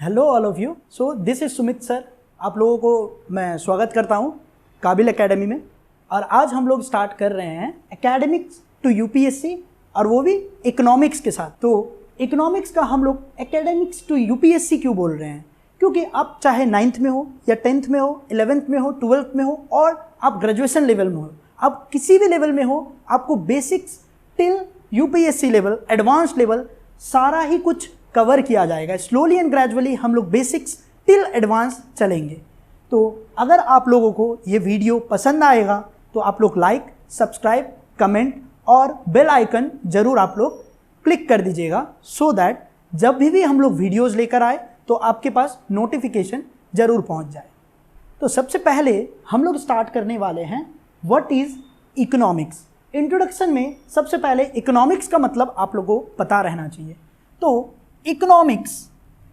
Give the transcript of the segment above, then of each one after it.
Hello all of you. So this is Sumit sir. आप लोगों को मैं स्वागत करता हूँ काबिल एकेडमी में। और आज हम लोग स्टार्ट कर रहे हैं एकेडमिक्स टू यूपीएससी, और वो भी इकोनॉमिक्स के साथ। तो इकोनॉमिक्स का हम लोग एकेडमिक्स टू यूपीएससी क्यों बोल रहे हैं? क्योंकि आप चाहे 9th में हो या 10th में हो, 11th में हो, 12th में हो, और आप ग्रेजुएशन लेवल में हो, आप किसी भी लेवल में हो, आपको basics till UPSC level, advance level सारा ही कुछ कवर किया जाएगा। स्लोली एंड ग्रेजुअली हम लोग बेसिक्स टिल एडवांस चलेंगे। तो अगर आप लोगों को ये वीडियो पसंद आएगा तो आप लोग लाइक, सब्सक्राइब, कमेंट और बेल आइकन जरूर आप लोग क्लिक कर दीजिएगा, सो दैट जब भी हम लोग वीडियोस लेकर आए तो आपके पास नोटिफिकेशन जरूर पहुंच जाए। तो सबसे पहले हम लोग स्टार्ट करने वाले हैं व्हाट इज इकोनॉमिक्स। इंट्रोडक्शन में सबसे पहले इकोनॉमिक्स का मतलब आप लोगों को पता रहना चाहिए। तो इकोनॉमिक्स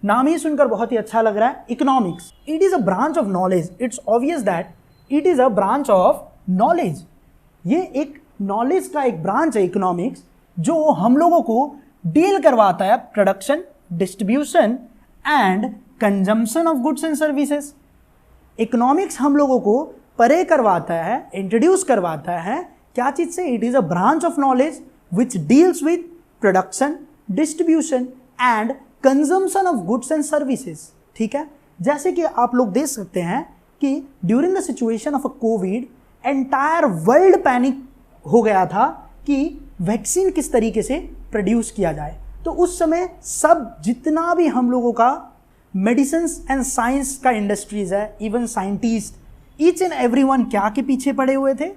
नाम ही सुनकर बहुत ही अच्छा लग रहा है। Economics, it is a branch of knowledge. It's obvious that it is a branch of knowledge. ये एक नॉलेज का एक ब्रांच है इकोनॉमिक्स, जो हम लोगों को डील करवाता है production, distribution and consumption of goods and services. Economics हम लोगों को परे करवाता है, इंट्रोड्यूस करवाता है क्या चीज से? It is a branch of knowledge which deals with production, distribution and consumption of goods and services. ठीक है, जैसे कि आप लोग देख सकते हैं कि during the situation of a Covid, entire world panic हो गया था कि वैक्सीन किस तरीके से प्रोड्यूस किया जाए। तो उस समय सब जितना भी हम लोगों का मेडिसिन एंड साइंस का इंडस्ट्रीज है, even scientist, each and everyone क्या के पीछे पड़े हुए थे?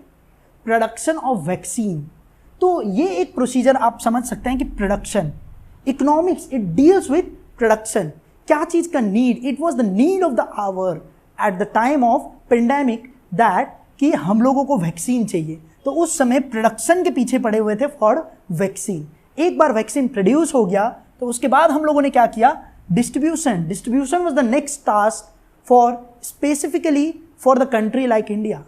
Production of vaccine. तो ये एक प्रोसीजर आप समझ सकते हैं कि production, economics it deals with production. क्या चीज का need? It was the need of the hour at the time of pandemic that कि हम लोगों को वैक्सीन चाहिए। तो उस समय प्रोडक्शन के पीछे पड़े हुए थे फॉर वैक्सीन। एक बार वैक्सीन प्रोड्यूस हो गया तो उसके बाद हम लोगों ने क्या किया? Distribution. Distribution was the next task for specifically for the country like India.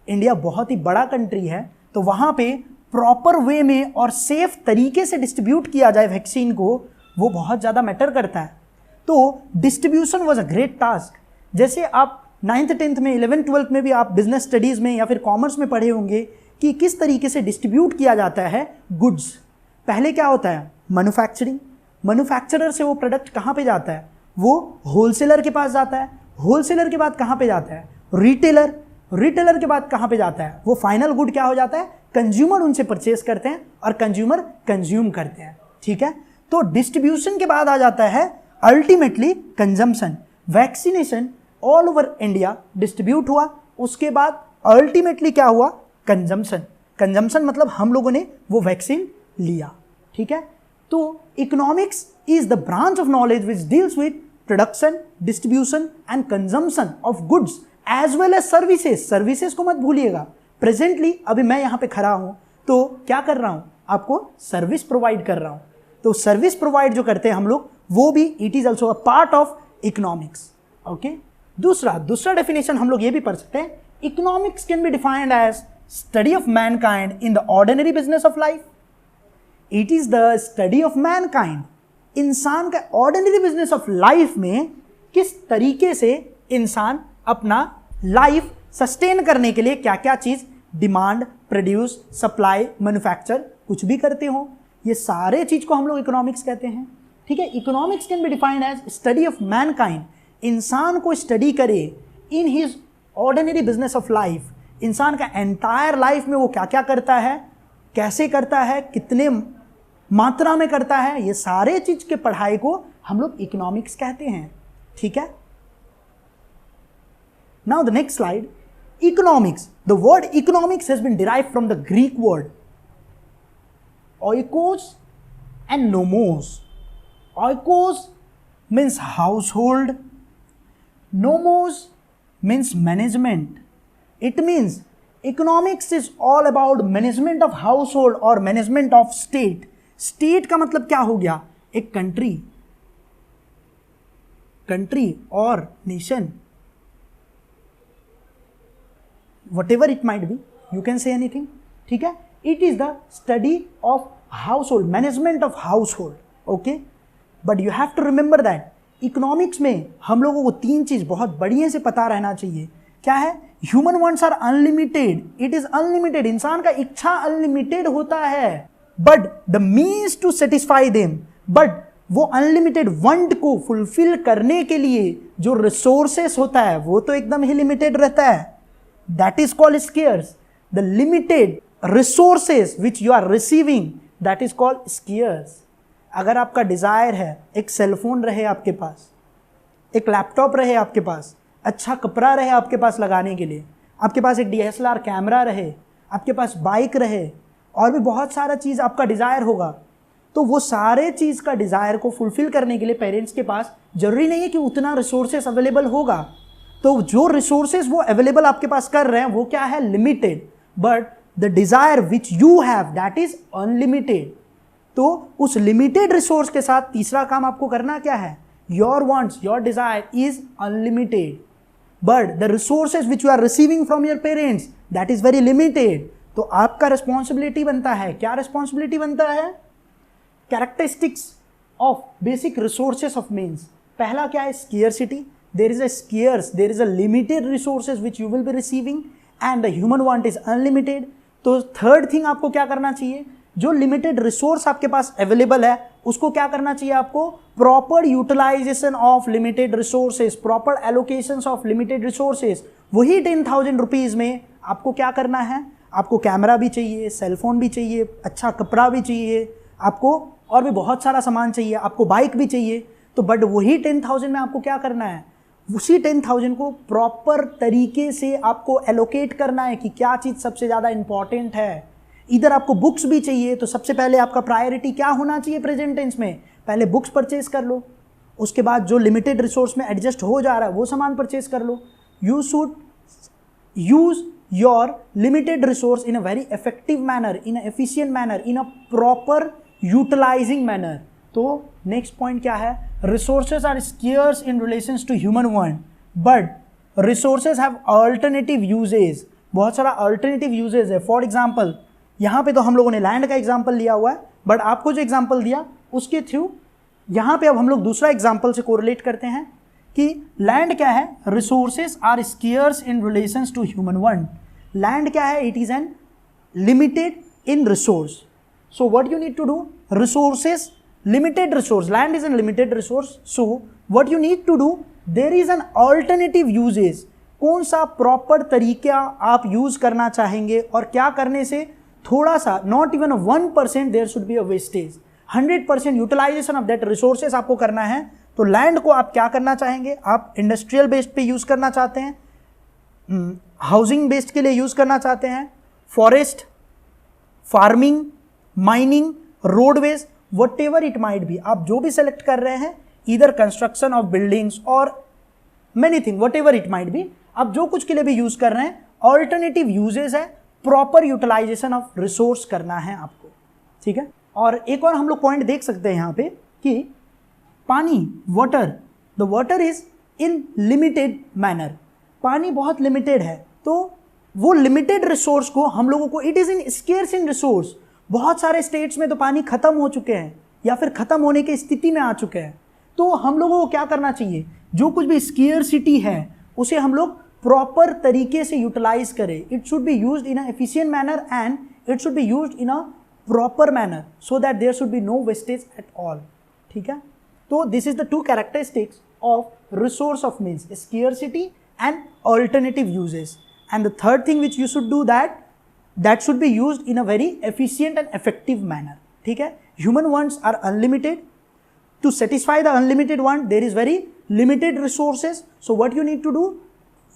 India बहुत ही बड़ा कंट्री है, तो वहाँ पे प्रॉपर वे में और सेफ तरीके से डिस्ट्रीब्यूट किया जाए वैक्सीन को, वो बहुत ज़्यादा मैटर करता है। तो distribution was a great task. जैसे आप 9th 10th में, 11th 12th में भी आप बिजनेस स्टडीज़ में या फिर कॉमर्स में पढ़े होंगे कि किस तरीके से डिस्ट्रीब्यूट किया जाता है गुड्स। पहले क्या होता है? मैन्युफैक्चरिंग। मैन्युफैक्चरर से वो प्रोडक्ट कहाँ पे जाता है? वो होलसेलर के पास जाता है। होलसेलर के बाद कहाँ पे जाता है? रिटेलर। रिटेलर के बाद कहाँ पे जाता है? वो फाइनल गुड क्या हो जाता है? कंज्यूमर उनसे परचेस करते हैं और कंज्यूमर कंज्यूम करते हैं। ठीक है, तो डिस्ट्रीब्यूशन के बाद आ जाता है ultimately consumption. Vaccination all over India distribute हुआ, उसके बाद अल्टीमेटली क्या हुआ? कंजम्पशन। कंजम्पशन मतलब हम लोगों ने वो वैक्सीन लिया। ठीक है, तो economics is the branch of knowledge which deals with production, distribution and consumption of goods as well as services. Services को मत भूलिएगा। प्रेजेंटली अभी मैं यहाँ पे खड़ा हूँ तो क्या कर रहा हूँ? आपको सर्विस प्रोवाइड कर रहा हूँ। तो सर्विस प्रोवाइड जो करते हैं हम लोग, वो भी it is also a part of economics. Okay, दूसरा डेफिनेशन हम लोग ये भी पढ़ सकते हैं। Economics can be defined as study of mankind in the ordinary business of life. It is the study of mankind. इंसान का ऑर्डिनरी बिजनेस ऑफ लाइफ में किस तरीके से इंसान अपना लाइफ सस्टेन करने के लिए क्या क्या चीज डिमांड, प्रोड्यूस, सप्लाई, मैन्युफैक्चर कुछ भी करते हो, ये सारे चीज को हम लोग इकोनॉमिक्स कहते हैं। ठीक है, economics can be defined as study of mankind. इंसान को स्टडी करे in his ordinary business of life. इंसान का एंटायर लाइफ में वो क्या क्या करता है, कैसे करता है, कितने मात्रा में करता है, ये सारे चीज के पढ़ाई को हम लोग इकोनॉमिक्स कहते हैं। ठीक है, now the next slide, economics. The word economics has been derived from the Greek word oikos and nomos. Oikos means household, nomos means management. It means economics is all about management of household or management of state. State का मतलब क्या हो गया? एक country और nation, whatever it might be, you can say anything. ठीक है, it is the study of household, management of household. Okay, but you have to remember that economics में हम लोगों को 3 चीज बहुत बढ़िया से पता रहना चाहिए। क्या है? Human wants are unlimited, it is unlimited, इंसान का इच्छा अनलिमिटेड होता है, but the means to satisfy them, but वो अनलिमिटेड वांट को फुलफिल करने के लिए जो रिसोर्सेस होता है वो तो एकदम ही लिमिटेड रहता है। That is called scarce. The limited resources which you are receiving, that is called scarce. अगर आपका डिजायर है एक सेलफोन रहे आपके पास, एक लैपटॉप रहे आपके पास, अच्छा कपड़ा रहे आपके पास लगाने के लिए, आपके पास एक DSLR कैमरा रहे, आपके पास बाइक रहे, और भी बहुत सारा चीज़ आपका डिज़ायर होगा, तो वो सारे चीज़ का डिज़ायर को फुलफिल करने के लिए पेरेंट्स के पास जरूरी नहीं है कि उतना रिसोर्सेस अवेलेबल होगा। तो जो रिसोर्सेस वो अवेलेबल आपके पास कर रहे हैं वो क्या है? Limited. But the desire which you have that is unlimited. तो उस लिमिटेड रिसोर्स के साथ तीसरा काम आपको करना क्या है? Your wants, your desire is unlimited, but the resources which you are receiving from your parents that is very limited. तो आपका रिस्पॉन्सिबिलिटी बनता है, क्या रिस्पॉन्सिबिलिटी बनता है? Characteristics of basic resources of means. पहला क्या है? Scarcity. There is a scarce, there is a limited resources which you will be receiving and the human want is unlimited. तो थर्ड थिंग आपको क्या करना चाहिए? जो लिमिटेड रिसोर्स आपके पास अवेलेबल है उसको क्या करना चाहिए आपको? Proper utilisation of limited resources, proper allocation of limited resources. वही 10,000 रुपीज में आपको क्या करना है? आपको कैमरा भी चाहिए, सेलफोन भी चाहिए, अच्छा कपड़ा भी चाहिए, आपको और भी बहुत सारा सामान चाहिए, आपको बाइक भी चाहिए। तो बट वही 10,000 में आपको क्या करना है? उसी 10,000 को प्रॉपर तरीके से आपको एलोकेट करना है कि क्या चीज़ सबसे ज़्यादा इंपॉर्टेंट है। इधर आपको बुक्स भी चाहिए, तो सबसे पहले आपका प्रायोरिटी क्या होना चाहिए प्रेजेंट टेंस में? पहले बुक्स परचेज कर लो, उसके बाद जो लिमिटेड रिसोर्स में एडजस्ट हो जा रहा है वो सामान परचेज कर लो। You should use your limited resource in a very effective manner, in a efficient manner, in a proper utilizing manner. तो नेक्स्ट पॉइंट क्या है? Resources are scarce in relation to human want, but resources have alternative uses. बहुत सारा alternative uses है। For example, यहाँ पे तो हम लोगों ने लैंड का एग्जाम्पल लिया हुआ है, बट आपको जो एग्जाम्पल दिया उसके थ्रू यहाँ पे अब हम लोग दूसरा एग्जाम्पल से कोरिलेट करते हैं कि लैंड क्या है? Resources are scarce in relation to human want. Land क्या है? It is an limited in resource. So what you need to do? Resources, limited resource, land is a limited resource, so what you need to do, there is an alternative uses। कौन सा proper तरीका आप use करना चाहेंगे और क्या करने से थोड़ा सा, not even 1% there should be a wastage, 100% utilisation of that resources आपको करना है। तो लैंड को आप क्या करना चाहेंगे? आप इंडस्ट्रियल बेस्ड पे यूज करना चाहते हैं, हाउसिंग बेस्ड के लिए यूज करना चाहते हैं, forest, farming, mining, roadways, whatever it might be, आप जो भी सेलेक्ट कर रहे हैं, इधर कंस्ट्रक्शन ऑफ बिल्डिंग्स और many thing, whatever it might be, आप जो कुछ के लिए भी यूज कर रहे हैं, ऑल्टरनेटिव यूजेस है, प्रॉपर यूटिलाइजेशन ऑफ रिसोर्स करना है आपको। ठीक है। और एक और हम लोग पॉइंट देख सकते हैं यहाँ पे कि पानी, water, the water is in limited manner. पानी बहुत लिमिटेड है, तो वो लिमिटेड रिसोर्स को हम लोगों को, it is in scarce in resource. बहुत सारे स्टेट्स में तो पानी खत्म हो चुके हैं या फिर खत्म होने की स्थिति में आ चुके हैं। तो हम लोगों को क्या करना चाहिए? जो कुछ भी स्केयरसिटी है उसे हम लोग प्रॉपर तरीके से यूटिलाइज करें। It should be used in a efficient manner and it should be used in a proper manner so that there should be no wastage at all. ठीक है। तो this is the two characteristics of resource of means scarcity and alternative uses. And the third thing which you should do that should be used in a very efficient and effective manner. ठीक है। Human wants are unlimited. To satisfy the unlimited want, there is very limited resources. So what you need to do?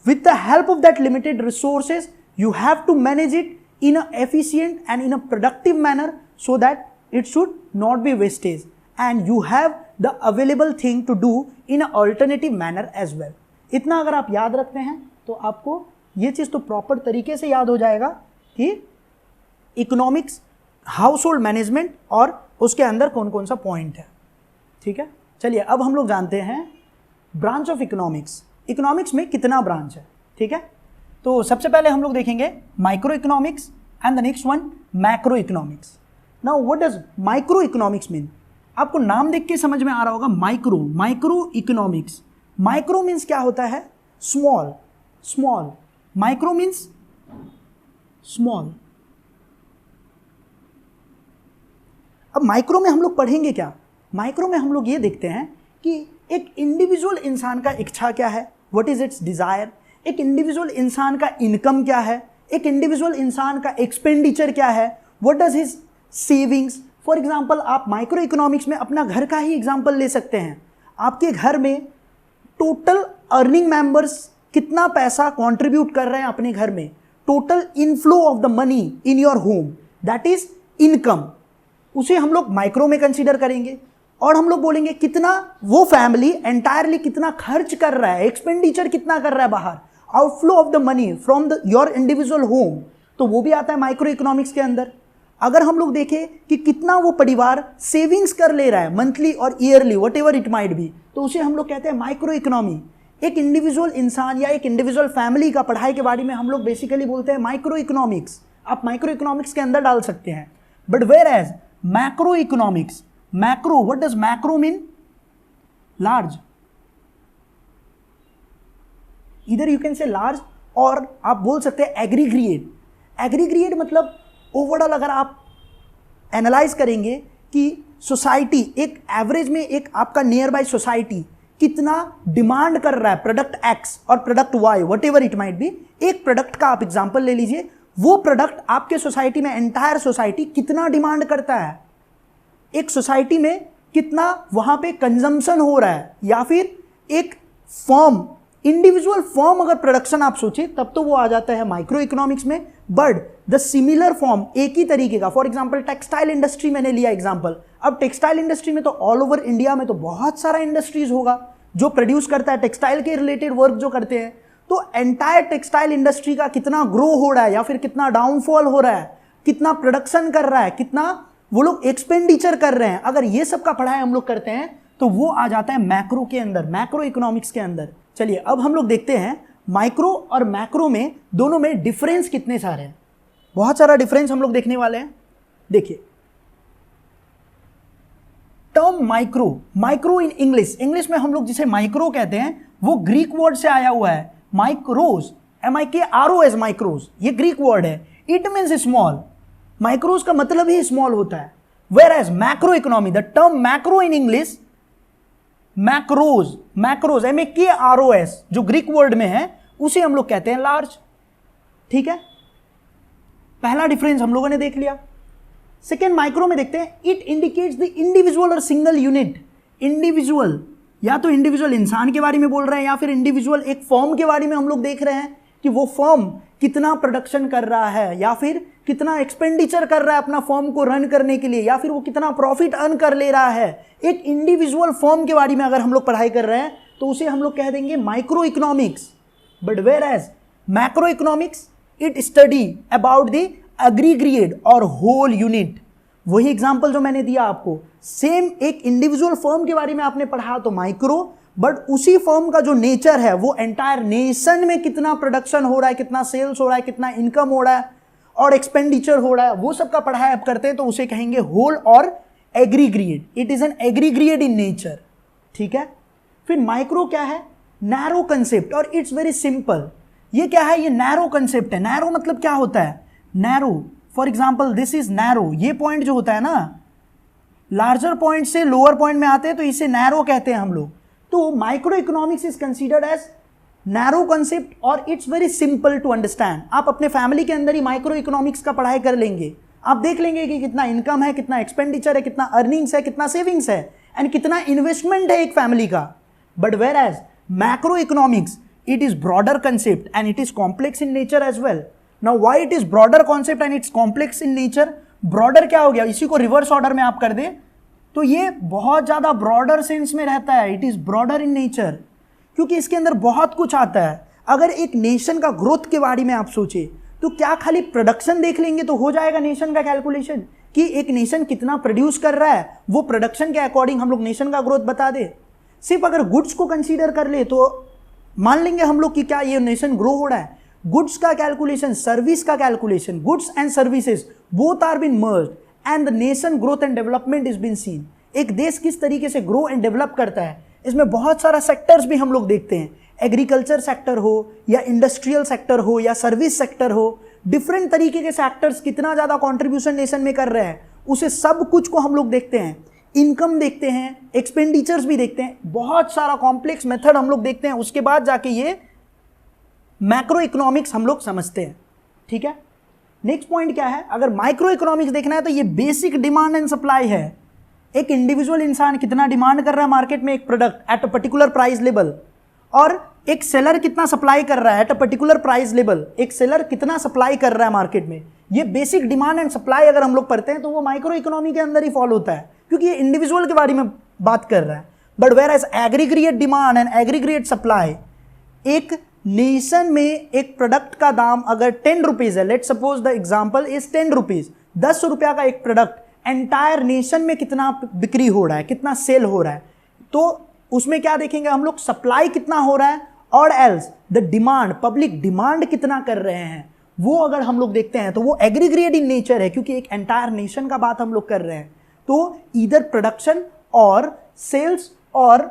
With the help of that limited resources, you have to manage it in a efficient and in a productive manner so that it should not be wastage. And you have the available thing to do in an alternative manner as well. इतना अगर आप याद रखते हैं तो आपको ये चीज़ तो प्रॉपर तरीके से याद हो जाएगा कि इकोनॉमिक्स, हाउस होल्ड मैनेजमेंट और उसके अंदर कौन कौन सा पॉइंट है। ठीक है। चलिए अब हम लोग जानते हैं ब्रांच ऑफ इकोनॉमिक्स। इकोनॉमिक्स में कितना ब्रांच है? ठीक है। तो सबसे पहले हम लोग देखेंगे micro economics and the next one macro economics. Now what does micro economics mean? आपको नाम देख के समझ में आ रहा होगा, micro, micro economics. Micro means क्या होता है? Small, small, micro means small. अब माइक्रो में हम लोग पढ़ेंगे क्या? माइक्रो में हम लोग ये देखते हैं कि एक इंडिविजुअल इंसान का इच्छा क्या है, व्हाट इज इट्स डिजायर, एक इंडिविजुअल इंसान का इनकम क्या है, एक इंडिविजुअल इंसान का एक्सपेंडिचर क्या है, what does his savings. For example आप माइक्रो इकोनॉमिक्स में अपना घर का ही एग्जांपल ले सकते हैं। आपके घर में टोटल अर्निंग मेंबर्स कितना पैसा कंट्रीब्यूट कर रहे हैं अपने घर में, total inflow of the money in your home, that is income, उसे हम लोग माइक्रो में कंसीडर करेंगे। और हम लोग बोलेंगे कितना वो फैमिली एंटायरली कितना खर्च कर रहा है, एक्सपेंडिचर कितना कर रहा है बाहर, outflow of the money from the your individual home, तो वो भी आता है माइक्रो इकोनॉमिक्स के अंदर। अगर हम लोग देखें कि कितना वो परिवार सेविंग्स कर ले रहा है मंथली और yearly, what ever it might B, तो उसे हम लोग कहते हैं माइक्रो इकोनॉमी। एक इंडिविजुअल इंसान या एक इंडिविजुअल फैमिली का पढ़ाई के बारे में हम लोग बेसिकली बोलते हैं माइक्रो इकोनॉमिक्स। आप माइक्रो इकोनॉमिक्स के अंदर डाल सकते हैं। But whereas macro economics, macro, what does macro mean? Large, इधर यू कैन से लार्ज, और आप बोल सकते हैं एग्रीग्रिएट। एग्रीग्रिएट मतलब ओवरऑल अगर आप एनालाइज करेंगे कि सोसाइटी एक एवरेज में, एक आपका नियर बाय सोसाइटी कितना डिमांड कर रहा है प्रोडक्ट एक्स और product Y, whatever it might be. एक प्रोडक्ट का आप एग्जांपल ले लीजिए, वो प्रोडक्ट आपके सोसाइटी में, एंटायर सोसाइटी कितना डिमांड करता है, एक सोसाइटी में कितना वहां पे कंजम्पशन हो रहा है, या फिर एक फर्म, इंडिविजुअल फर्म अगर प्रोडक्शन आप सोचे तब तो वो आ जाता है माइक्रो इकोनॉमिक्स में। बट द सिमिलर फॉर्म, एक ही तरीके का, फॉर एग्जांपल टेक्सटाइल इंडस्ट्री मैंने लिया एग्जांपल। अब टेक्सटाइल इंडस्ट्री में तो ऑल ओवर इंडिया में तो बहुत सारा इंडस्ट्रीज होगा जो प्रोड्यूस करता है टेक्सटाइल के रिलेटेड वर्क जो करते हैं। तो एंटायर टेक्सटाइल इंडस्ट्री का कितना ग्रो हो रहा है या फिर कितना डाउनफॉल हो रहा है, कितना प्रोडक्शन कर रहा है, कितना वो लोग एक्सपेंडिचर कर रहे हैं, अगर ये सब का पढ़ाई हम लोग करते हैं तो वो आ जाता है मैक्रो के अंदर, मैक्रो इकोनॉमिक्स के अंदर। चलिए अब हम लोग देखते हैं माइक्रो और मैक्रो में दोनों में डिफरेंस कितने सारे हैं। बहुत सारा डिफरेंस हम लोग देखने वाले हैं। देखिए term micro, micro in English, English में हम लोग जिसे माइक्रो कहते हैं वो ग्रीक वर्ड से आया हुआ है, माइक्रोज, MIKROS, माइक्रोज, ये ग्रीक वर्ड है। इट मीन्स स्मॉल, माइक्रोज का मतलब ही स्मॉल होता है। Whereas macro economy, the term macro in English, macros, macros MAKROS जो ग्रीक वर्ड में है उसे हम लोग कहते हैं लार्ज। ठीक है, पहला डिफरेंस हम लोगों ने देख लिया। सेकेंड माइक्रो में देखते हैं, इट इंडिकेट्स द इंडिविजुअल और सिंगल यूनिट। इंडिविजुअल या तो इंडिविजुअल इंसान के बारे में बोल रहे हैं या फिर इंडिविजुअल एक फर्म के बारे में हम लोग देख रहे हैं कि वो फर्म कितना प्रोडक्शन कर रहा है या फिर कितना एक्सपेंडिचर कर रहा है अपना फर्म को रन करने के लिए, या फिर वो कितना प्रॉफिट अर्न कर ले रहा है। एक इंडिविजुअल फर्म के बारे में अगर हम लोग पढ़ाई कर रहे हैं तो उसे हम लोग कह देंगे micro economics. But whereas macro economics, it study about the aggregate और होल यूनिट। वही एग्जांपल जो मैंने दिया आपको, सेम एक इंडिविजुअल फर्म के बारे में आपने पढ़ा तो माइक्रो, बट उसी फर्म का जो नेचर है वो एंटायर नेशन में कितना प्रोडक्शन हो रहा है, कितना सेल्स हो रहा है, कितना इनकम हो रहा है और एक्सपेंडिचर हो रहा है, वो सब का पढ़ाई आप करते हैं तो उसे कहेंगे होल और एग्रीग्रेट। It is N एग्रीग्रेट in nature. ठीक है, फिर माइक्रो क्या है? नैरो कंसेप्ट, और इट्स वेरी सिंपल। ये क्या है? ये नैरो कंसेप्ट है। नैरो मतलब क्या होता है? Narrow, for example this is narrow, ये पॉइंट जो होता है ना, लार्जर पॉइंट से लोअर पॉइंट में आते हैं तो इसे नैरो कहते हैं हम लोग। तो micro economics is considered as narrow concept और it's very simple to understand. आप अपने फैमिली के अंदर ही माइक्रो इकोनॉमिक्स का पढ़ाई कर लेंगे, आप देख लेंगे कि कितना इनकम है, कितना एक्सपेंडिचर है, कितना अर्निंग्स है, कितना सेविंग्स है एंड कितना इन्वेस्टमेंट है एक फैमिली का। But whereas macro economics, it is broader concept and it is complex in nature as well. Now why it is broader concept and it's complex in nature? Broader क्या हो गया? इसी को reverse order में आप कर दें तो ये बहुत ज्यादा ब्रॉडर सेंस में रहता है। It is broader in nature क्योंकि इसके अंदर बहुत कुछ आता है। अगर एक नेशन का ग्रोथ के बारे में आप सोचे तो क्या खाली प्रोडक्शन देख लेंगे तो हो जाएगा नेशन का कैलकुलेशन कि एक नेशन कितना प्रोड्यूस कर रहा है, वो प्रोडक्शन के अकॉर्डिंग हम लोग नेशन का ग्रोथ बता दे। सिर्फ अगर गुड्स को कंसीडर कर ले तो मान लेंगे हम लोग कि क्या ये नेशन ग्रो हो रहा है। गुड्स का कैलकुलेशन, सर्विस का calculation, goods and services both are been merged and the nation growth and development is been seen. एक देश किस तरीके से ग्रो एंड डेवलप करता है, इसमें बहुत सारा सेक्टर्स भी हम लोग देखते हैं। एग्रीकल्चर सेक्टर हो या इंडस्ट्रियल सेक्टर हो या सर्विस सेक्टर हो, डिफरेंट तरीके के सेक्टर्स कितना ज़्यादा कॉन्ट्रीब्यूशन नेशन में कर रहे हैं, उसे सब कुछ को हम लोग देखते हैं। इनकम देखते हैं, एक्सपेंडिचर्स भी देखते हैं, बहुत सारा कॉम्प्लेक्स मेथड हम लोग देखते हैं, उसके बाद जाके ये मैक्रो इकोनॉमिक्स हम लोग समझते हैं। ठीक है, नेक्स्ट पॉइंट क्या है, अगर माइक्रो इकोनॉमिक्स देखना है तो ये बेसिक डिमांड एंड सप्लाई है। एक इंडिविजुअल इंसान कितना डिमांड कर रहा है मार्केट में एक product at a particular price level, और एक सेलर कितना सप्लाई कर रहा है at a particular price level, एक सेलर कितना सप्लाई कर रहा है मार्केट में। ये बेसिक डिमांड एंड सप्लाई अगर हम लोग पढ़ते हैं तो वो माइक्रो इकोनॉमी के अंदर ही फॉलो होता है, क्योंकि ये इंडिविजुअल के बारे में बात कर रहा है। But whereas aggregate demand and aggregate supply, एक नेशन में एक प्रोडक्ट का दाम अगर 10 रुपीज है, let suppose the example is 10 rupees, 10 रुपया का एक प्रोडक्ट एंटायर नेशन में कितना बिक्री हो रहा है, कितना सेल हो रहा है, तो उसमें क्या देखेंगे हम लोग, सप्लाई कितना हो रहा है, और else the demand, public demand कितना कर रहे हैं, वो अगर हम लोग देखते हैं तो वो एग्रीग्रेट इन नेचर है, क्योंकि एक एंटायर नेशन का बात हम लोग कर रहे हैं। तो ईदर प्रोडक्शन और सेल्स और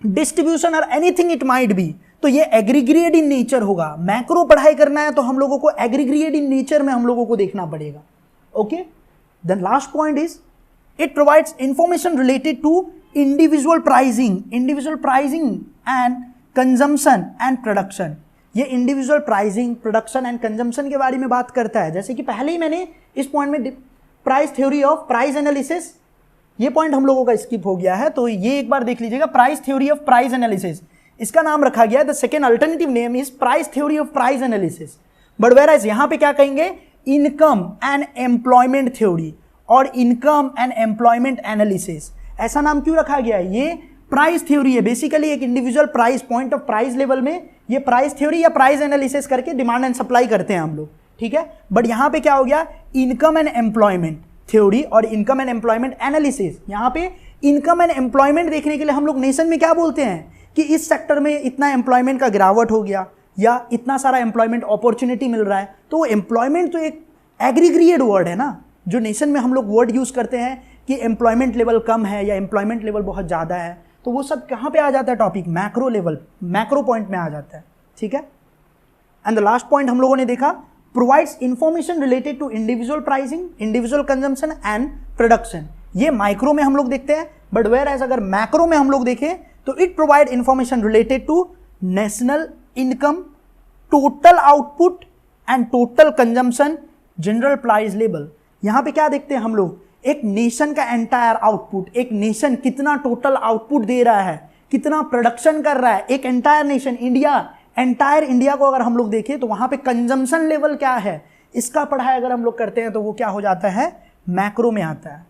डिस्ट्रीब्यूशन और एनीथिंग इट माइट बी, तो ये एग्रीग्रेट इन नेचर होगा। मैक्रो पढ़ाई करना है तो हम लोगों को एग्रीग्रेट इन नेचर में हम लोगों को देखना पड़ेगा। Okay, then last point is it provides information related to individual pricing and consumption and production. ये individual pricing, production and consumption के बारे में बात करता है। जैसे कि पहले ही मैंने इस पॉइंट में price theory of price analysis, ये पॉइंट हम लोगों का स्किप हो गया है, तो ये एक बार देख लीजिएगा। Price theory of price analysis, इसका नाम रखा गया है, the second alternative name is price theory of price analysis. But whereas यहां पे क्या कहेंगे, इनकम एंड एम्प्लॉयमेंट थ्योरी और इनकम एंड एम्प्लॉयमेंट एनालिसिस। ऐसा नाम क्यों रखा गया है, ये प्राइस थ्योरी है, बेसिकली एक individual price, point of price level में ये प्राइस थ्योरी या प्राइस एनालिसिस करके डिमांड एंड सप्लाई करते हैं हम लोग। ठीक है, बट यहां पे क्या हो गया, इनकम एंड एम्प्लॉयमेंट थ्योरी और इनकम एंड एम्प्लॉयमेंट एनालिसिस। यहां पे इनकम एंड एम्प्लॉयमेंट देखने के लिए हम लोग नेशन में क्या बोलते हैं कि इस सेक्टर में इतना एम्प्लॉयमेंट का गिरावट हो गया या इतना सारा एम्प्लॉयमेंट अपॉर्चुनिटी मिल रहा है। तो एम्प्लॉयमेंट तो एक एग्रीग्रेट वर्ड है ना, जो नेशन में हम लोग वर्ड यूज करते हैं कि एम्प्लॉयमेंट लेवल कम है या एम्प्लॉयमेंट लेवल बहुत ज़्यादा है, तो वो सब कहाँ पे आ जाता है topic, macro level, macro point में आ जाता है। ठीक है, एंड द लास्ट पॉइंट हम लोगों ने देखा, provides information related to individual pricing, individual consumption and production. ये माइक्रो में हम लोग देखते हैं, बट वेयर एज अगर मैक्रो में हम लोग देखें तो it provide information related to national income, total output and total consumption, general price level. यहां पे क्या देखते हैं हम लोग, एक नेशन का एंटायर आउटपुट, एक नेशन कितना टोटल आउटपुट दे रहा है, कितना प्रोडक्शन कर रहा है, एक entire nation India, entire India को अगर हम लोग देखें तो वहां पे कंजम्पशन लेवल क्या है, इसका पढ़ाई अगर हम लोग करते हैं तो वो क्या हो जाता है, मैक्रो में आता है।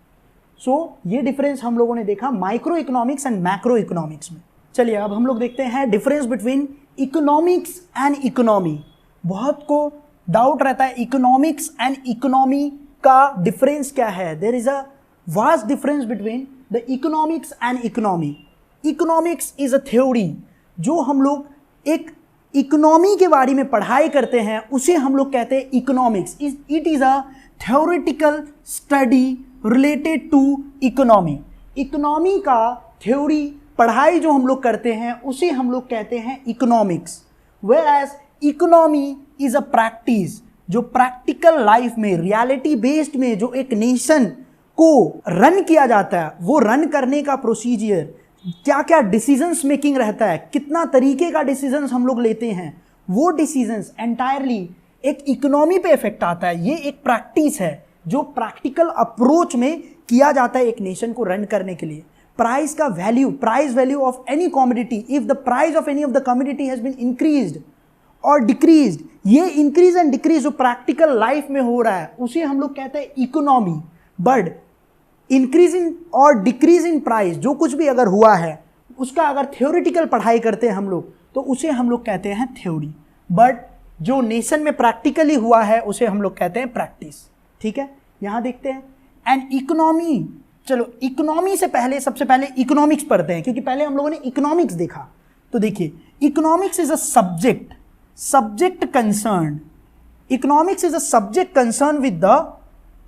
सो ये डिफरेंस हम लोगों ने देखा micro economics and macro economics में। चलिए अब हम लोग देखते हैं difference between economics and economy. बहुत को डाउट रहता है इकोनॉमिक्स एंड इकोनॉमी का डिफरेंस क्या है। There is a vast difference between the economics and economy. Economics is a theory, जो हम लोग एक इकोनॉमी के बारे में पढ़ाई करते हैं उसे हम लोग कहते हैं economics. It is a theoretical study related to economy. Economy का थ्योरी पढ़ाई जो हम लोग करते हैं उसे हम लोग कहते हैं economics. Whereas economy is a practice, जो प्रैक्टिकल लाइफ में, रियलिटी बेस्ड में जो एक नेशन को रन किया जाता है, वो रन करने का प्रोसीजर, क्या क्या डिसीजंस मेकिंग रहता है, कितना तरीके का डिसीजंस हम लोग लेते हैं, वो डिसीजंस एंटायरली एक इकोनॉमी पे इफेक्ट आता है। ये एक प्रैक्टिस है जो प्रैक्टिकल अप्रोच में किया जाता है एक नेशन को रन करने के लिए। प्राइस का value, price value of any commodity, if the price of any of the commodity has been increased और डिक्रीज्ड, ये इंक्रीज एंड डिक्रीज जो प्रैक्टिकल लाइफ में हो रहा है उसे हम लोग कहते हैं इकोनॉमी। बट इंक्रीज इन और डिक्रीज इन प्राइस जो कुछ भी अगर हुआ है उसका अगर थ्योरेटिकल पढ़ाई करते हैं हम लोग तो उसे हम लोग कहते हैं थ्योरी। बट जो नेशन में प्रैक्टिकली हुआ है उसे हम लोग कहते हैं प्रैक्टिस। ठीक है, यहां देखते हैं एंड इकोनॉमी। चलो इकोनॉमी से पहले सबसे पहले इकोनॉमिक्स पढ़ते हैं, क्योंकि पहले हम लोगों ने इकोनॉमिक्स देखा। तो देखिए, economics is a subject concern. Economics is a subject concern with the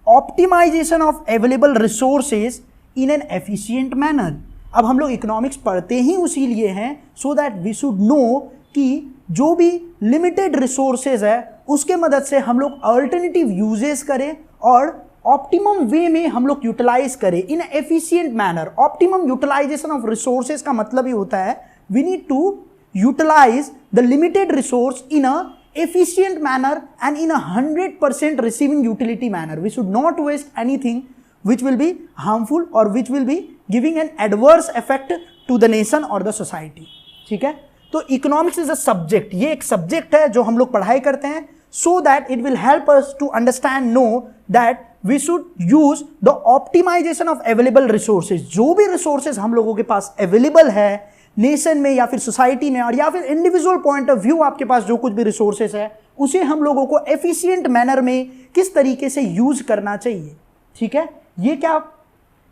optimization of available resources in an efficient manner. अब हम लोग इकोनॉमिक्स पढ़ते ही उसी लिए हैं so that we should know कि जो भी लिमिटेड रिसोर्सेज है उसके मदद से हम लोग अल्टरनेटिव यूजेस करें और ऑप्टिमम वे में हम लोग यूटिलाइज करें in efficient manner. Optimum utilization of resources का मतलब ही होता है we need to utilize the limited resource in a efficient manner and in a 100% receiving utility manner. We should not waste anything which will be harmful or which will be giving an adverse effect to the nation or the society. ठीक है, तो economics is a subject, ये एक subject है जो हम लोग पढ़ाई करते हैं so that it will help us to understand know that we should use the optimization of available resources. जो भी resources हम लोगों के पास available है नेशन में या फिर सोसाइटी में और या फिर इंडिविजुअल पॉइंट ऑफ व्यू आपके पास जो कुछ भी रिसोर्सेस है उसे हम लोगों को एफिशिएंट मैनर में किस तरीके से यूज करना चाहिए। ठीक है, ये क्या,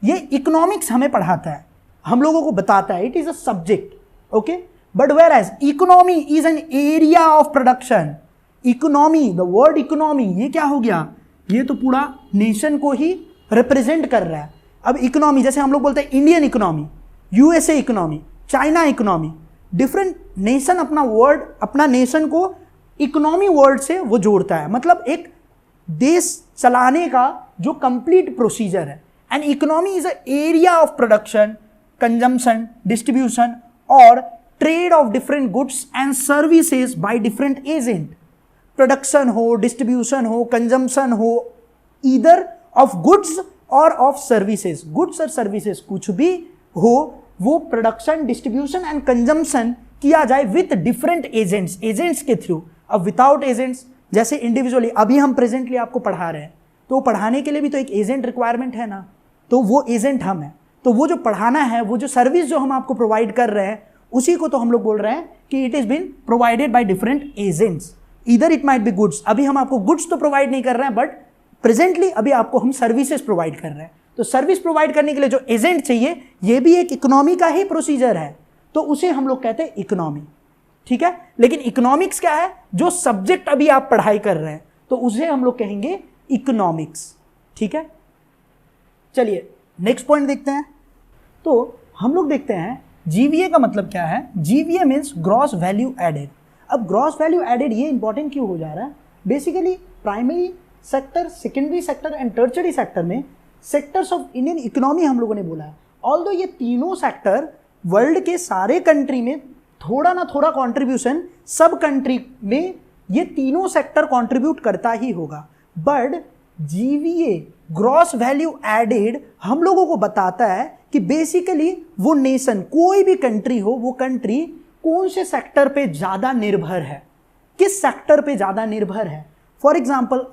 ये इकोनॉमिक्स हमें पढ़ाता है, हम लोगों को बताता है, it is a subject. Okay, but whereas economy is an area of production. Economy, the word economy, ये क्या हो गया, ये तो पूरा नेशन को ही रिप्रेजेंट कर रहा है। अब इकोनॉमी जैसे हम लोग बोलते हैं Indian economy, USA economy, China economy, different nation अपना वर्ड, अपना नेशन को इकोनॉमी वर्ड से वो जोड़ता है, मतलब एक देश चलाने का जो कंप्लीट प्रोसीजर है। And economy is a area of production, consumption, distribution और trade of different goods and services by different agent. Production हो, डिस्ट्रीब्यूशन हो, कंजम्पशन हो, ईदर ऑफ गुड्स और ऑफ सर्विसेज, गुड्स और सर्विसेज कुछ भी हो, वो प्रोडक्शन, डिस्ट्रीब्यूशन एंड कंजम्पशन किया जाए विथ डिफरेंट एजेंट्स, एजेंट्स के थ्रू। अब विदाउट एजेंट्स जैसे इंडिविजुअली अभी हम प्रेजेंटली आपको पढ़ा रहे हैं, तो पढ़ाने के लिए भी तो एक एजेंट रिक्वायरमेंट है ना, तो वो एजेंट हम हैं। तो वो जो पढ़ाना है, वो जो सर्विस जो हम आपको प्रोवाइड कर रहे हैं, उसी को तो हम लोग बोल रहे हैं कि it is been provided by different agents, either it might be goods. अभी हम आपको गुड्स तो प्रोवाइड नहीं कर रहे हैं, बट प्रेजेंटली अभी आपको हम सर्विसेज प्रोवाइड कर रहे हैं। तो सर्विस प्रोवाइड करने के लिए जो एजेंट चाहिए, ये भी एक इकोनॉमी का ही प्रोसीजर है, तो उसे हम लोग कहते हैं इकोनॉमी। ठीक है, लेकिन इकोनॉमिक्स क्या है, जो सब्जेक्ट अभी आप पढ़ाई कर रहे हैं, तो उसे हम लोग कहेंगे इकोनॉमिक्स। ठीक है, चलिए नेक्स्ट पॉइंट देखते हैं। तो हम लोग देखते हैं जीवीए का मतलब क्या है। GVA means gross value added. अब ग्रॉस वैल्यू एडेड ये इंपॉर्टेंट क्यों हो जा रहा है, basically primary sector, secondary sector and tertiary sector में सेक्टर्स ऑफ इंडियन इकोनॉमी हम लोगों ने बोला है। ऑल्दो ये तीनों सेक्टर वर्ल्ड के सारे कंट्री में थोड़ा ना थोड़ा कंट्रीब्यूशन सब कंट्री में ये तीनों सेक्टर कंट्रीब्यूट करता ही होगा, but GVA gross value added हम लोगों को बताता है कि बेसिकली वो नेशन, कोई भी कंट्री हो, वो कंट्री कौन से सेक्टर पे ज़्यादा निर्भर है, किस सेक्टर पे ज़्यादा निर्भर है। फॉर एग्जाम्पल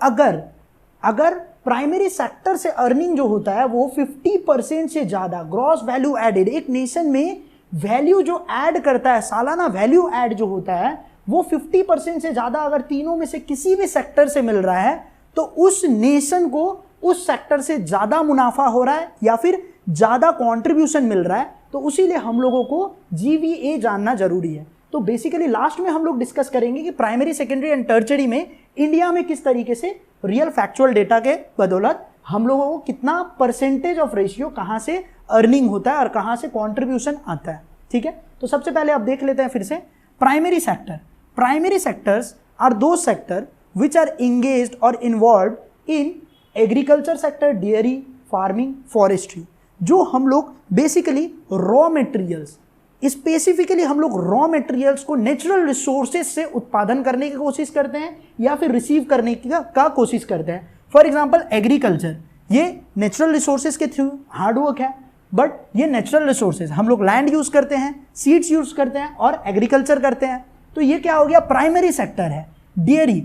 अगर प्राइमरी सेक्टर से अर्निंग जो होता है वो 50% से ज़्यादा ग्रॉस वैल्यू एडेड, एक नेशन में वैल्यू जो ऐड करता है, सालाना वैल्यू ऐड जो होता है वो 50% से ज़्यादा अगर तीनों में से किसी भी सेक्टर से मिल रहा है, तो उस नेशन को उस सेक्टर से ज़्यादा मुनाफा हो रहा है या फिर ज़्यादा कॉन्ट्रीब्यूशन मिल रहा है। तो उसीलिए हम लोगों को जीवीए जानना जरूरी है। तो बेसिकली लास्ट में हम लोग डिस्कस करेंगे कि प्राइमरी, सेकेंडरी एंड टर्शरी में इंडिया में किस तरीके से रियल फैक्चुअल डेटा के बदौलत हम लोगों को कितना परसेंटेज ऑफ रेशियो कहाँ से अर्निंग होता है और कहाँ से कॉन्ट्रीब्यूशन आता है। ठीक है, तो सबसे पहले आप देख लेते हैं फिर से primary sector. Primary sectors are दो सेक्टर विच आर इंगेज्ड और involve in agriculture sector, dairy, farming, forestry, जो हम लोग बेसिकली रॉ मटेरियल्स, स्पेसिफिकली हम लोग रॉ मटेरियल्स को नेचुरल रिसोर्सेज से उत्पादन करने की कोशिश करते हैं या फिर रिसीव करने का कोशिश करते हैं। फॉर एग्जांपल एग्रीकल्चर, ये नेचुरल रिसोर्सेज के थ्रू हार्ड वर्क है, बट ये नेचुरल रिसोर्सेज हम लोग लैंड यूज करते हैं, सीड्स यूज करते हैं और एग्रीकल्चर करते हैं। तो ये क्या हो गया, प्राइमरी सेक्टर है। डेयरी,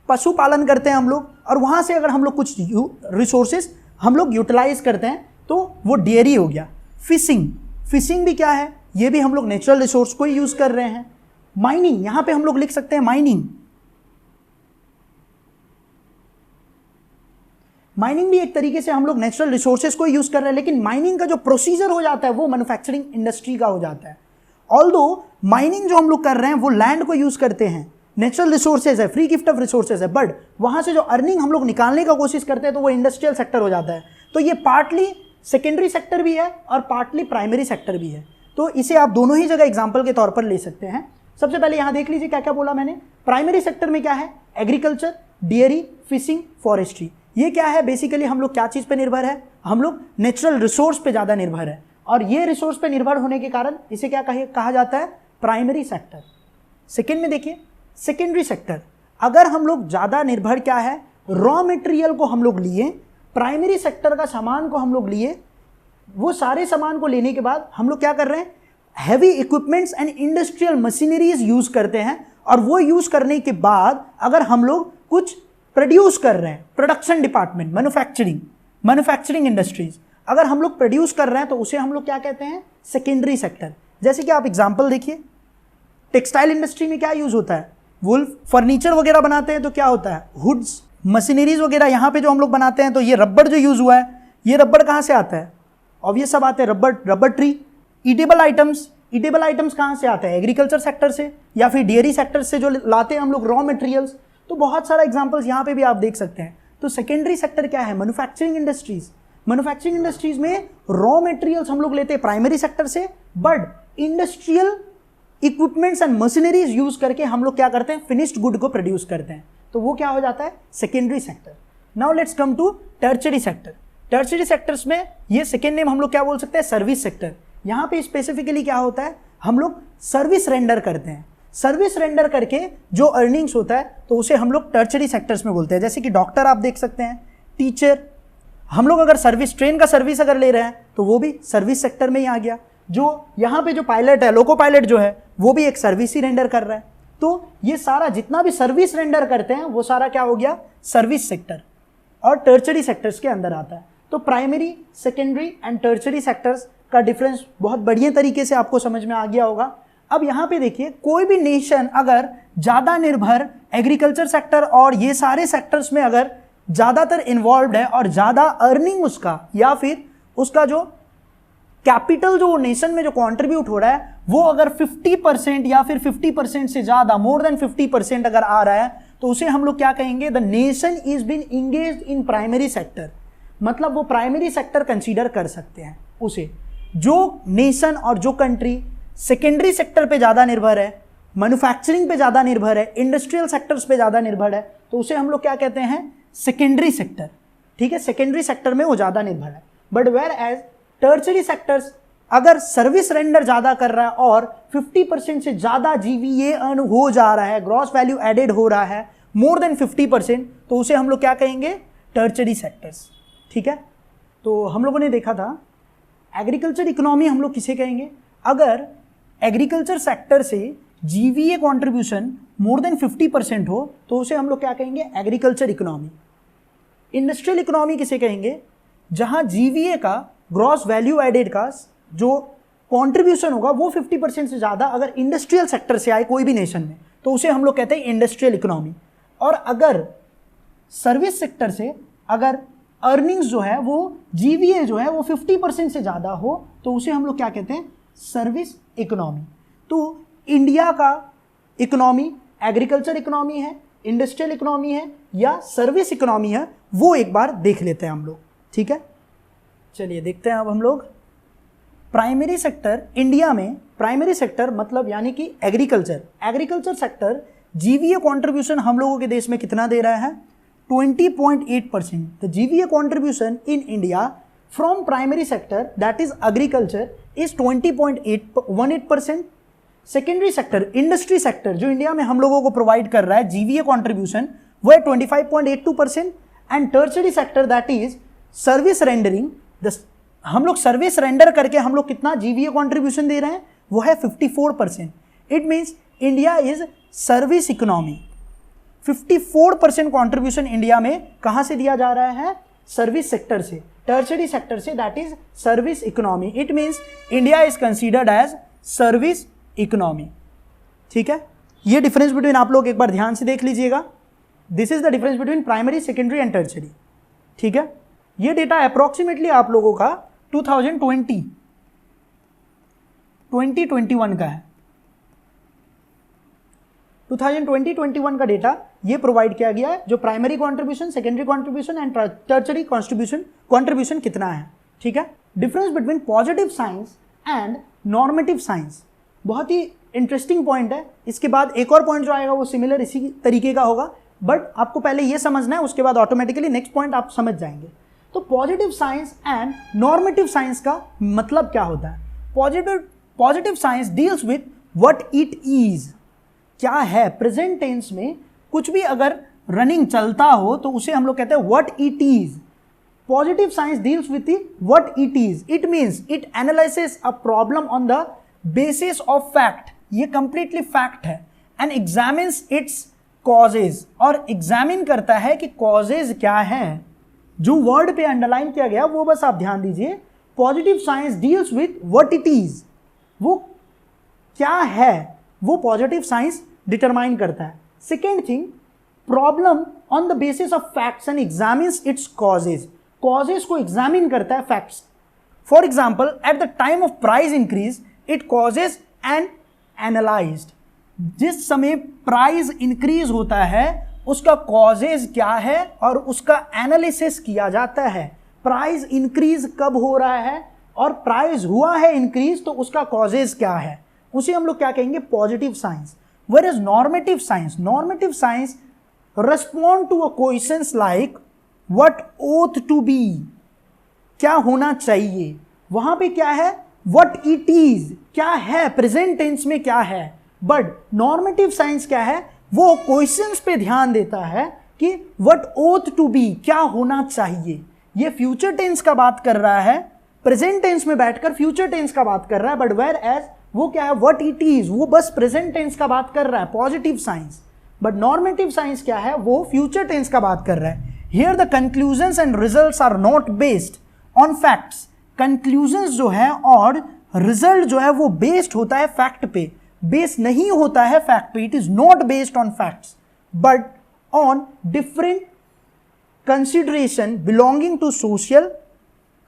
पशुपालन करते हैं हम लोग, और वहाँ से अगर हम लोग कुछ रिसोर्सेज हम लोग यूटिलाइज करते हैं तो वो डेयरी हो गया। फिशिंग, फिशिंग भी क्या है, ये भी हम लोग नेचुरल रिसोर्स को ही यूज कर रहे हैं। माइनिंग, यहां पे हम लोग लिख सकते हैं माइनिंग, माइनिंग भी एक तरीके से हम लोग नेचुरल रिसोर्सेज को यूज कर रहे हैं, लेकिन माइनिंग का जो प्रोसीजर हो जाता है वो मैन्युफैक्चरिंग इंडस्ट्री का हो जाता है। ऑल्दो माइनिंग जो हम लोग कर रहे हैं वो लैंड को यूज करते हैं, नेचुरल रिसोर्सेज है, फ्री गिफ्ट ऑफ रिसोर्सेज है, बट वहां से जो अर्निंग हम लोग निकालने का कोशिश करते हैं तो वो इंडस्ट्रियल सेक्टर हो जाता है। तो ये पार्टली सेकेंडरी सेक्टर भी है और पार्टली प्राइमरी सेक्टर भी है। तो इसे आप दोनों ही जगह एग्जाम्पल के तौर पर ले सकते हैं। सबसे पहले यहाँ देख लीजिए क्या क्या बोला मैंने। प्राइमरी सेक्टर में क्या है, एग्रीकल्चर, डेयरी, फिशिंग, फॉरेस्ट्री। ये क्या है, बेसिकली हम लोग क्या चीज़ पे निर्भर है, हम लोग नेचुरल रिसोर्स पे ज़्यादा निर्भर है, और ये रिसोर्स पे निर्भर होने के कारण इसे क्या कहा जाता है, प्राइमरी सेक्टर। सेकेंड में देखिए सेकेंडरी सेक्टर, अगर हम लोग ज़्यादा निर्भर क्या है, रॉ मटेरियल को हम लोग लिए, प्राइमरी सेक्टर का सामान को हम लोग लिए, वो सारे सामान को लेने के बाद हम लोग क्या कर रहे हैं, heavy equipments and industrial machineries use करते हैं, और वो यूज करने के बाद अगर हम लोग कुछ प्रोड्यूस कर रहे हैं, प्रोडक्शन डिपार्टमेंट, मैन्युफैक्चरिंग इंडस्ट्रीज, अगर हम लोग प्रोड्यूस कर रहे हैं तो उसे हम लोग क्या कहते हैं, सेकेंडरी सेक्टर। जैसे कि आप एग्जांपल देखिए, टेक्सटाइल इंडस्ट्री में क्या यूज होता है, वुल, फर्नीचर वगैरह बनाते हैं तो क्या होता है, हुड्स, मशीनरीज वगैरह। यहाँ पे जो हम लोग बनाते हैं तो ये रबड़ जो यूज हुआ है, ये रबड़ कहाँ से आता है, ऑब्वियस सब आते हैं, रबड़ ट्री। ईटेबल आइटम्स कहाँ से आते हैं, एग्रीकल्चर सेक्टर से या फिर डेयरी सेक्टर से जो लाते हैं हम लोग रॉ मटेरियल्स। तो बहुत सारा एग्जांपल्स यहाँ पे भी आप देख सकते हैं। तो सेकेंडरी सेक्टर क्या है, मैन्युफैक्चरिंग इंडस्ट्रीज में रॉ मटेरियल्स हम लोग लेते हैं प्राइमरी सेक्टर से, but industrial equipments and machineries use करके हम लोग क्या करते हैं, फिनिश्ड गुड को प्रोड्यूस करते हैं, तो वो क्या हो जाता है, secondary sector. Now let's come to tertiary sector. Tertiary sectors में ये सेकेंड नेम हम लोग क्या बोल सकते हैं, सर्विस सेक्टर। यहाँ पे स्पेसिफिकली क्या होता है, हम लोग सर्विस रेंडर करते हैं, सर्विस रेंडर करके जो अर्निंग्स होता है तो उसे हम लोग टर्शियरी सेक्टर्स में बोलते हैं। जैसे कि डॉक्टर आप देख सकते हैं, टीचर, हम लोग अगर सर्विस, ट्रेन का सर्विस अगर ले रहे हैं तो वो भी सर्विस सेक्टर में ही आ गया। जो यहाँ पे जो पायलट है, लोको पायलट जो है, वो भी एक सर्विस ही रेंडर कर रहा है। तो ये सारा जितना भी सर्विस रेंडर करते हैं वो सारा क्या हो गया, सर्विस सेक्टर और टर्शियरी सेक्टर्स के अंदर आता है। तो primary, secondary and tertiary sectors का डिफरेंस बहुत बढ़िया तरीके से आपको समझ में आ गया होगा। अब यहाँ पे देखिए, कोई भी नेशन अगर ज़्यादा निर्भर एग्रीकल्चर सेक्टर और ये सारे सेक्टर्स में अगर ज़्यादातर इन्वॉल्व है और ज़्यादा अर्निंग उसका या फिर उसका जो कैपिटल जो नेशन में जो कॉन्ट्रीब्यूट हो रहा है वो अगर 50% या फिर 50% से ज़्यादा, मोर देन 50% अगर आ रहा है, तो उसे हम लोग क्या कहेंगे, the nation is been engaged in primary sector. मतलब वो प्राइमरी सेक्टर कंसीडर कर सकते हैं उसे। जो नेशन और जो कंट्री सेकेंडरी सेक्टर पे ज़्यादा निर्भर है, मैन्युफैक्चरिंग पे ज़्यादा निर्भर है, इंडस्ट्रियल सेक्टर्स पे ज़्यादा निर्भर है, तो उसे हम लोग क्या कहते हैं, सेकेंडरी सेक्टर। ठीक है, सेकेंडरी सेक्टर में वो ज़्यादा निर्भर है। But whereas tertiary sectors अगर सर्विस रेंडर ज़्यादा कर रहा है और 50% से ज़्यादा GVA अर्न हो जा रहा है, ग्रॉस वैल्यू एडेड हो रहा है मोर देन 50%, तो उसे हम लोग क्या कहेंगे, टर्शियरी सेक्टर्स। ठीक है, तो हम लोगों ने देखा था एग्रीकल्चर इकोनॉमी हम लोग किसे कहेंगे, अगर एग्रीकल्चर सेक्टर से GVA कॉन्ट्रीब्यूशन मोर देन 50% हो तो उसे हम लोग क्या कहेंगे, एग्रीकल्चर इकोनॉमी। इंडस्ट्रियल इकोनॉमी किसे कहेंगे, जहां GVA का, ग्रॉस वैल्यू एडेड का जो कॉन्ट्रीब्यूशन होगा वो 50% से ज़्यादा अगर इंडस्ट्रियल सेक्टर से आए कोई भी नेशन में, तो उसे हम लोग कहते हैं इंडस्ट्रियल इकोनॉमी। और अगर सर्विस सेक्टर से अगर अर्निंग्स जो है वो GVA जो है वो 50% से ज़्यादा हो तो उसे हम लोग क्या कहते हैं, सर्विस इकोनॉमी। तो इंडिया का इकोनॉमी एग्रीकल्चर इकोनॉमी है, इंडस्ट्रियल इकोनॉमी है या सर्विस इकोनॉमी है, वो एक बार देख लेते हैं हम लोग। ठीक है, चलिए देखते हैं अब हम लोग प्राइमरी सेक्टर। इंडिया में प्राइमरी सेक्टर मतलब यानी कि एग्रीकल्चर सेक्टर GVA कॉन्ट्रीब्यूशन हम लोगों के देश में कितना दे रहा है, 20.8%। The GVA contribution in India from primary sector that is agriculture is 20.18%। Secondary sector, industry sector जो इंडिया में हम लोगों को प्रोवाइड कर रहा है GVA कॉन्ट्रीब्यूशन, वो है 25.82%। And tertiary sector that is service rendering, हम लोग सर्विस रेंडर करके हम लोग कितना GVA कॉन्ट्रीब्यूशन दे रहे हैं, वो है 54%। It means India is service economy. 54% contribution India में कहां से दिया जा रहा है, सर्विस सेक्टर से, टर्शियरी सेक्टर से, that is service economy. It means India is considered as service economy. ठीक है, ये डिफरेंस बिटवीन आप लोग एक बार ध्यान से देख लीजिएगा। This is the difference between primary, secondary and tertiary. ठीक है, ये डेटा अप्रोक्सीमेटली आप लोगों का 2021 का है। 2020-21 का डेटा ये प्रोवाइड किया गया है, जो primary contribution, secondary contribution and tertiary contribution कितना है। ठीक है, difference between positive science and normative science, बहुत ही इंटरेस्टिंग पॉइंट है। इसके बाद एक और पॉइंट जो आएगा वो सिमिलर इसी तरीके का होगा, बट आपको पहले ये समझना है, उसके बाद ऑटोमेटिकली नेक्स्ट पॉइंट आप समझ जाएंगे। तो positive science and normative science का मतलब क्या होता है? Positive science deals with what it is, क्या है। प्रेजेंट टेंस में कुछ भी अगर रनिंग चलता हो तो उसे हम लोग कहते हैं what it is. Positive science deals with what it is, it means it analyses a problem on the basis of fact, ये कंप्लीटली फैक्ट है, एंड एग्जामिन्स इट्स कॉजेज, और एग्जामिन करता है कि कॉजेज क्या है। जो वर्ड पे अंडरलाइन किया गया वो बस आप ध्यान दीजिए। Positive science deals with what it is, वो क्या है वो पॉजिटिव साइंस डिटरमाइन करता है। Second thing, problem on the basis of facts and examines its causes, causes को एग्जामिन करता है facts. For example, eight the time of price increase it causes and analysed, जिस समय प्राइस इंक्रीज होता है उसका कॉजेज क्या है और उसका एनालिसिस किया जाता है। प्राइस इंक्रीज कब हो रहा है और प्राइस हुआ है इंक्रीज, तो उसका कॉजेज क्या है, उसे हम लोग क्या कहेंगे? Positive science. Whereas is normative science? Normative science respond to a questions like what ought to be, क्या होना चाहिए। वहां पे क्या है? व्हाट इट इज, क्या है, प्रेजेंट टेंस में क्या है। बट नॉर्मेटिव साइंस क्या है? वो क्वेश्चंस पे ध्यान देता है कि व्हाट ought टू बी, क्या होना चाहिए। ये फ्यूचर टेंस का बात कर रहा है, प्रेजेंट टेंस में बैठकर फ्यूचर टेंस का बात कर रहा है, बट वेयर एज वो क्या है? व्हाट इट इज, वो बस प्रेजेंट टेंस का बात कर रहा है, positive science. But normative science क्या है? वो फ्यूचर टेंस का बात कर रहा है। Here the conclusions and results are not based on facts, conclusions जो है और रिजल्ट जो है वो बेस्ड होता है फैक्ट पे, बेस नहीं होता है फैक्ट पे। It is not based on facts but on different consideration belonging to social,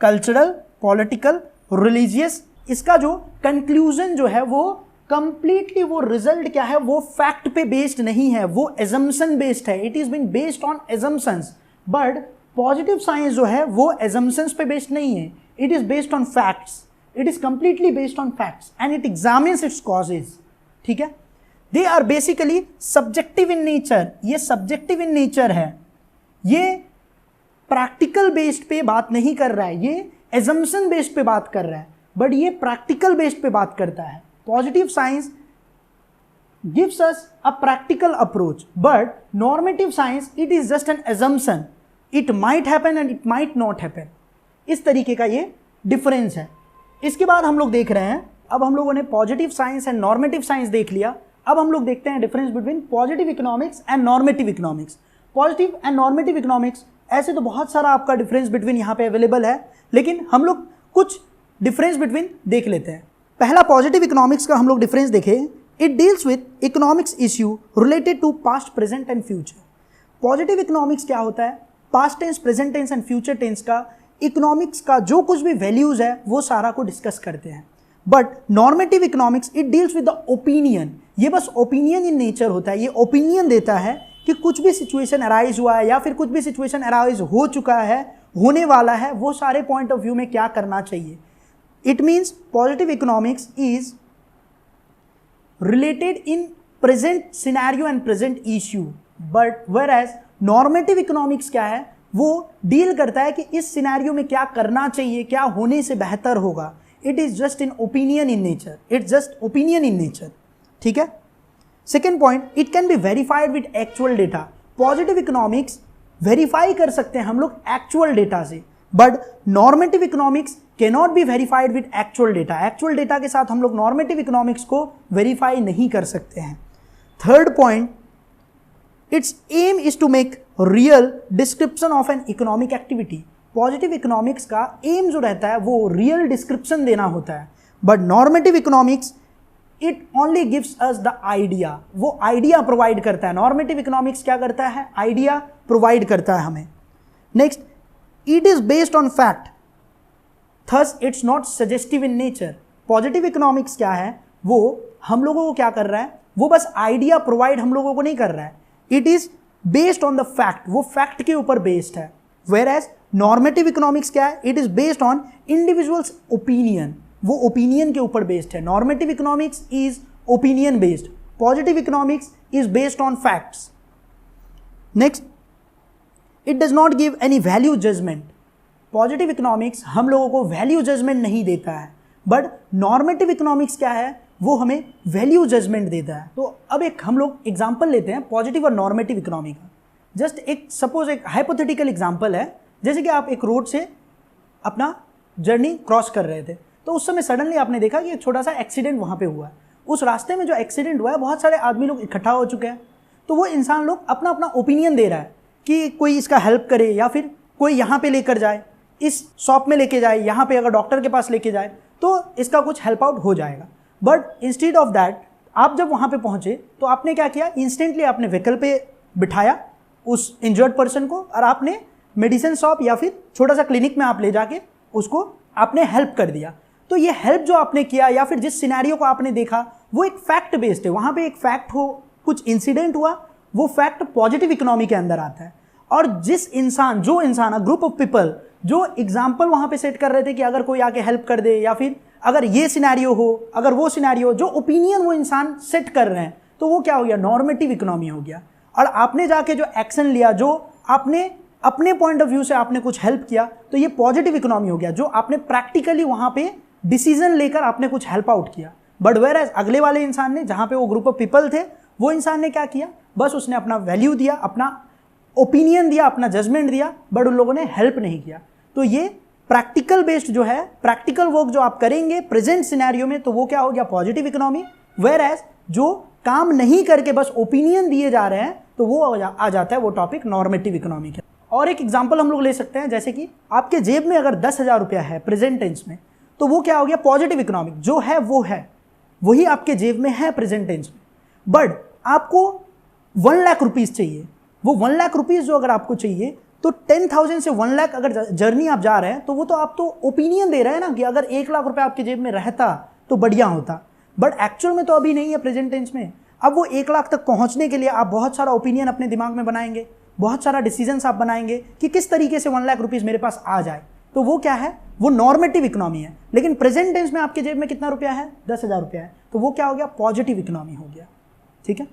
cultural, political, religious. इसका जो कंक्लूजन जो है वो कंप्लीटली, वो रिजल्ट क्या है, वो फैक्ट पे बेस्ड नहीं है, वो एजम्पशन बेस्ड है। It is been based on assumptions. But positive science जो है वो एजम्पशंस पे बेस्ड नहीं है, it is based on facts, it is completely based on facts and it examines its causes. ठीक है, they are basically subjective in nature, ये subjective in nature है, ये प्रैक्टिकल बेस्ड पे बात नहीं कर रहा है, ये एजम्पशन बेस्ड पे बात कर रहा है, बट ये प्रैक्टिकल बेस्ड पे बात करता है। Positive science gives us a practical approach, but normative science it is just an assumption, it might happen and it might not happen. इस तरीके का ये डिफरेंस है। इसके बाद हम लोग देख रहे हैं, अब हम लोगों ने positive science and normative science देख लिया, अब हम लोग देखते हैं difference between positive economics and normative economics. Positive and normative economics, ऐसे तो बहुत सारा आपका डिफरेंस बिटवीन यहाँ पे अवेलेबल है, लेकिन हम लोग कुछ डिफरेंस बिटवीन देख लेते हैं। पहला पॉजिटिव इकोनॉमिक्स का हम लोग डिफरेंस देखें, it deals with economics issue related to past, present and future. Positive economics क्या होता है? Past tense, present tense and future tense का, इकोनॉमिक्स का जो कुछ भी वैल्यूज है वो सारा को डिस्कस करते हैं। But normative economics it deals with the opinion, ये बस ओपिनियन इन नेचर होता है, ये ओपिनियन देता है कि कुछ भी सिचुएशन अराइज हुआ है या फिर कुछ भी सिचुएशन अराइज हो चुका है, होने वाला है, वो सारे पॉइंट ऑफ व्यू में क्या करना चाहिए। It means positive economics is related in present scenario and present issue, but whereas normative economics क्या है? वो डील करता है कि इस सिनेरियो में क्या करना चाहिए, क्या होने से बेहतर होगा। It is just in opinion in nature, it's just opinion in nature. ठीक है, second point, it can be verified with actual data. Positive economics verify कर सकते हैं हम लोग एक्चुअल डेटा से, but normative economics can not be verified with actual data. Actual data के साथ हम लोग नॉर्मेटिव इकोनॉमिक्स को वेरीफाई नहीं कर सकते हैं। Third point, it's aim is to make real description of an economic activity. Positive economics का एम जो रहता है वो रियल डिस्क्रिप्शन देना होता है, but normative economics it only gives us the idea, वो आइडिया प्रोवाइड करता है। नॉर्मेटिव इकोनॉमिक्स क्या करता है? आइडिया प्रोवाइड करता है हमें। Next, it is based on fact, thus it's not suggestive in nature. Positive economics क्या है? वो हम लोगों को क्या कर रहा है? वो बस आइडिया प्रोवाइड हम लोगों को नहीं कर रहा है, it is based on the fact, वो फैक्ट के ऊपर बेस्ड है। वेयर एज नॉर्मेटिव इकोनॉमिक्स क्या है? It is based on individuals opinion, वो ओपिनियन के ऊपर बेस्ड है। Normative economics is opinion based, positive economics is based on facts. Next, it does not give any value judgement. Positive economics हम लोगों को value judgement नहीं देता है, बट नॉर्मेटिव इकोनॉमिक्स क्या है? वो हमें वैल्यू जजमेंट देता है। तो अब एक हम लोग एग्जांपल लेते हैं पॉजिटिव और नॉर्मेटिव इकोनॉमी का। जस्ट एक सपोज एक हाइपोथेटिकल एग्जांपल है, जैसे कि आप एक रोड से अपना जर्नी क्रॉस कर रहे थे, तो उस समय सडनली आपने देखा कि एक छोटा सा एक्सीडेंट वहाँ पे हुआ है। उस रास्ते में जो एक्सीडेंट हुआ है, बहुत सारे आदमी लोग इकट्ठा हो चुके हैं, तो वो इंसान लोग अपना अपना ओपिनियन दे रहा है कि कोई इसका हेल्प करे या फिर कोई यहाँ पे लेकर जाए, इस शॉप में लेके जाए, यहाँ पे अगर डॉक्टर के पास लेके जाए तो इसका कुछ हेल्प आउट हो जाएगा। बट इंस्टेड ऑफ दैट, आप जब वहाँ पे पहुँचे तो आपने क्या किया? इंस्टेंटली आपने व्हीकल पे बिठाया उस इंजर्ड पर्सन को और आपने मेडिसिन शॉप या फिर छोटा सा क्लिनिक में आप ले जाके उसको आपने हेल्प कर दिया। तो ये हेल्प जो आपने किया या फिर जिस सिनेरियो को आपने देखा, वो एक फैक्ट बेस्ड है। वहाँ पे एक फैक्ट हो, कुछ इंसिडेंट हुआ, वो फैक्ट पॉजिटिव इकोनॉमी के अंदर आता है। और जिस इंसान, जो इंसान, ग्रुप ऑफ पीपल जो एग्जाम्पल वहाँ पे सेट कर रहे थे कि अगर कोई आके हेल्प कर दे या फिर अगर ये सिनेरियो हो, अगर वो सिनेरियो, जो ओपिनियन वो इंसान सेट कर रहे हैं, तो वो क्या हो गया? नॉर्मेटिव इकोनॉमी हो गया। और आपने जाके जो एक्शन लिया, जो आपने अपने पॉइंट ऑफ व्यू से आपने कुछ हेल्प किया, तो ये पॉजिटिव इकोनॉमी हो गया, जो आपने प्रैक्टिकली वहाँ पे डिसीजन लेकर आपने कुछ हेल्प आउट किया। बट वेयरएज अगले वाले इंसान ने, जहाँ पे वो ग्रुप ऑफ पीपल थे, वो इंसान ने क्या किया? बस उसने अपना वैल्यू दिया, अपना ओपिनियन दिया, अपना जजमेंट दिया, बट उन लोगों ने हेल्प नहीं किया। तो ये प्रैक्टिकल बेस्ड जो है, प्रैक्टिकल वर्क जो आप करेंगे प्रेजेंट सिनेरियो में, तो वो क्या हो गया? Positive economy. वेयरएज जो काम नहीं करके बस ओपिनियन दिए जा रहे हैं, तो वो आ जाता है वो टॉपिक नॉर्मेटिव इकोनॉमी का। और एक एग्जांपल हम लोग ले सकते हैं, जैसे कि आपके जेब में अगर 10,000 रुपया है प्रेजेंट टेंस में, तो वो क्या हो गया? Positive economic. जो है वो है, वही आपके जेब में है प्रेजेंट टेंस में। बट आपको 1 लाख रुपीज़ चाहिए, वो 1 लाख रुपीज़ जो अगर आपको चाहिए, तो 10,000 से 1 लाख अगर जर्नी आप जा रहे हैं, तो वो तो आप तो ओपिनियन दे रहे हैं ना कि अगर 1 लाख रुपये आपके जेब में रहता तो बढ़िया होता। बट एक्चुअल में तो अभी नहीं है प्रेजेंट टेंस में। अब वो 1 लाख तक पहुंचने के लिए आप बहुत सारा ओपिनियन अपने दिमाग में बनाएंगे, बहुत सारा डिसीजंस आप बनाएंगे कि किस तरीके से 1 लाख रुपीज़ मेरे पास आ जाए। तो वो क्या है? वो नॉर्मेटिव इकोनॉमी है। लेकिन प्रेजेंट टेंस में आपके जेब में कितना रुपया है? 10,000 रुपया है। तो वो क्या हो गया? पॉजिटिव इकोनॉमी हो गया। ठीक है,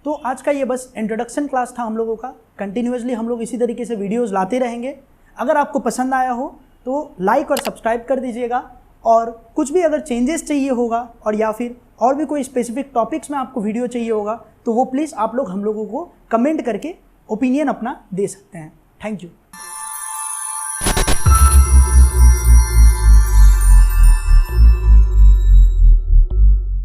तो आज का ये बस इंट्रोडक्शन क्लास था हम लोगों का। कंटिन्यूसली हम लोग इसी तरीके से वीडियोस लाते रहेंगे। अगर आपको पसंद आया हो तो लाइक और सब्सक्राइब कर दीजिएगा, और कुछ भी अगर चेंजेस चाहिए होगा और या फिर और भी कोई स्पेसिफिक टॉपिक्स में आपको वीडियो चाहिए होगा, तो वो प्लीज़ आप लोग हम लोगों को कमेंट करके ओपिनियन अपना दे सकते हैं। Thank you.